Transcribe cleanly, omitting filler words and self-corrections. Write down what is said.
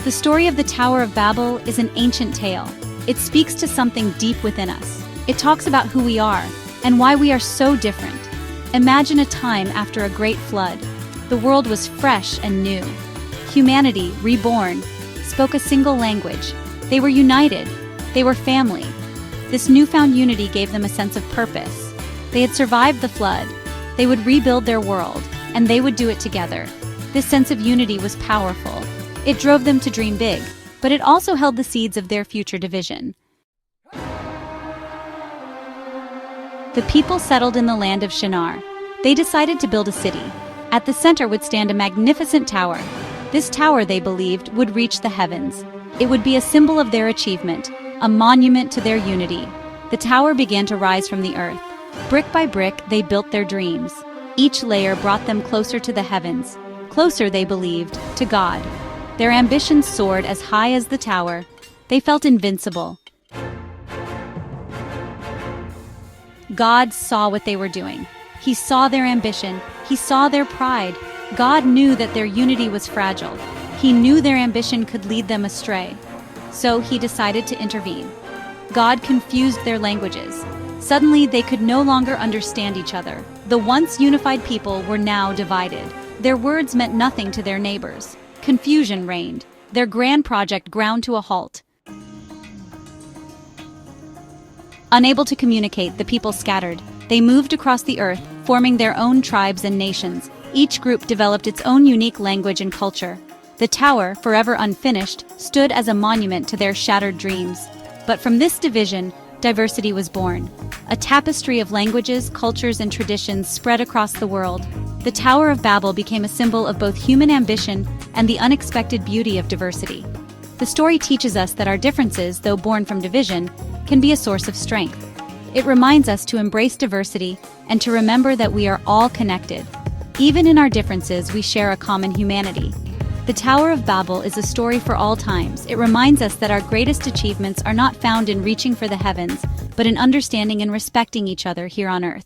The story of the Tower of Babel is an ancient tale. It speaks to something deep within us. It talks about who we are and why we are so different. Imagine a time after a great flood. The world was fresh and new. Humanity, reborn, spoke a single language. They were united. They were family. This newfound unity gave them a sense of purpose. They had survived the flood. They would rebuild their world, and they would do it together. This sense of unity was powerful. It drove them to dream big, but it also held the seeds of their future division. The people settled in the land of Shinar. They decided to build a city. At the center would stand a magnificent tower. This tower, they believed, would reach the heavens. It would be a symbol of their achievement, a monument to their unity. The tower began to rise from the earth. Brick by brick, they built their dreams. Each layer brought them closer to the heavens, closer, they believed, to God. Their ambitions soared as high as the tower. They felt invincible. God saw what they were doing. He saw their ambition. He saw their pride. God knew that their unity was fragile. He knew their ambition could lead them astray. So he decided to intervene. God confused their languages. Suddenly, they could no longer understand each other. The once unified people were now divided. Their words meant nothing to their neighbors. Confusion reigned. Their grand project ground to a halt. Unable to communicate, the people scattered. They moved across the earth, forming their own tribes and nations. Each group developed its own unique language and culture. The tower, forever unfinished, stood as a monument to their shattered dreams. But from this division, diversity was born. A tapestry of languages, cultures, and traditions spread across the world. The Tower of Babel became a symbol of both human ambition and the unexpected beauty of diversity. The story teaches us that our differences, though born from division, can be a source of strength. It reminds us to embrace diversity and to remember that we are all connected. Even in our differences, we share a common humanity. The Tower of Babel is a story for all times. It reminds us that our greatest achievements are not found in reaching for the heavens, but in understanding and respecting each other here on earth.